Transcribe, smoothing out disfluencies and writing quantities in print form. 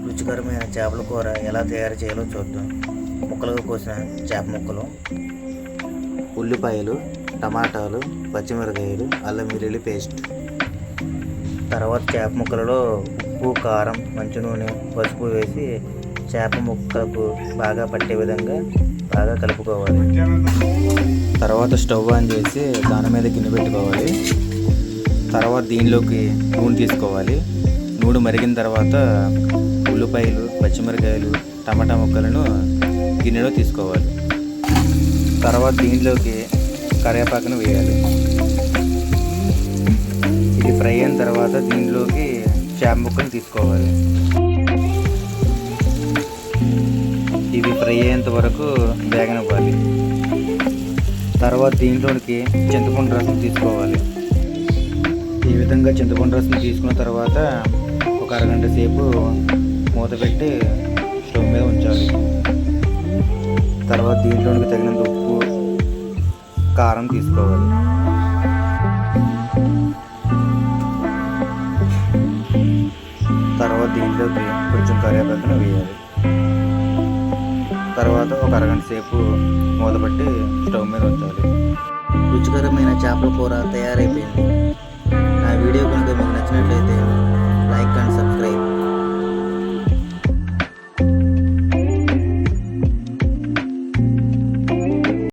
రుచికరమైన చేపల కూర ఎలా తయారు చేయాలో చూద్దాం. ముక్కలుగా కోసిన చేప ముక్కలు, ఉల్లిపాయలు, టమాటాలు, పచ్చిమిరపకాయలు, అల్లం వెల్లుల్లి పేస్ట్. తర్వాత చేప ముక్కలలో ఉప్పు, కారం, మంచి నూనె, పసుపు వేసి చేప ముక్కలకు బాగా పట్టే విధంగా బాగా కలుపుకోవాలి. తర్వాత స్టవ్ ఆన్ చేసి దాని మీద గిన్నె పెట్టుకోవాలి. తర్వాత దీనిలోకి నూనె తీసుకోవాలి. నూనె మరిగిన తర్వాత ఉల్లిపాయలు, పచ్చిమిరపకాయలు, టమాటా ముక్కలను గిన్నెలో తీసుకోవాలి. తర్వాత దీనిలోకి కరివేపాకును వేయాలి. ఇది ఫ్రై అయిన తర్వాత దీనిలోకి చేప ముక్కను తీసుకోవాలి. ఇవి ఫ్రై అయ్యేంత వరకు వేగనివ్వాలి. తర్వాత దీంట్లోనికి చింతపండు రసం తీసుకోవాలి. ఈ విధంగా చింతపండు రసం తీసుకున్న తర్వాత ఒక అరగంట సేపు మూత పెట్టి స్టవ్ మీద ఉంచాలి. తర్వాత దీంట్లోనికి తగినంత ఉప్పు, కారం తీసుకోవాలి. తర్వాత దీంట్లోకి కొంచెం కరివేపాకును వేయాలి. తర్వాత ఒక అరగంట సేపు మూత పెట్టి స్టవ్ మీద ఉంచాలి. రుచికరమైన చేపల కూర తయారైపోయింది.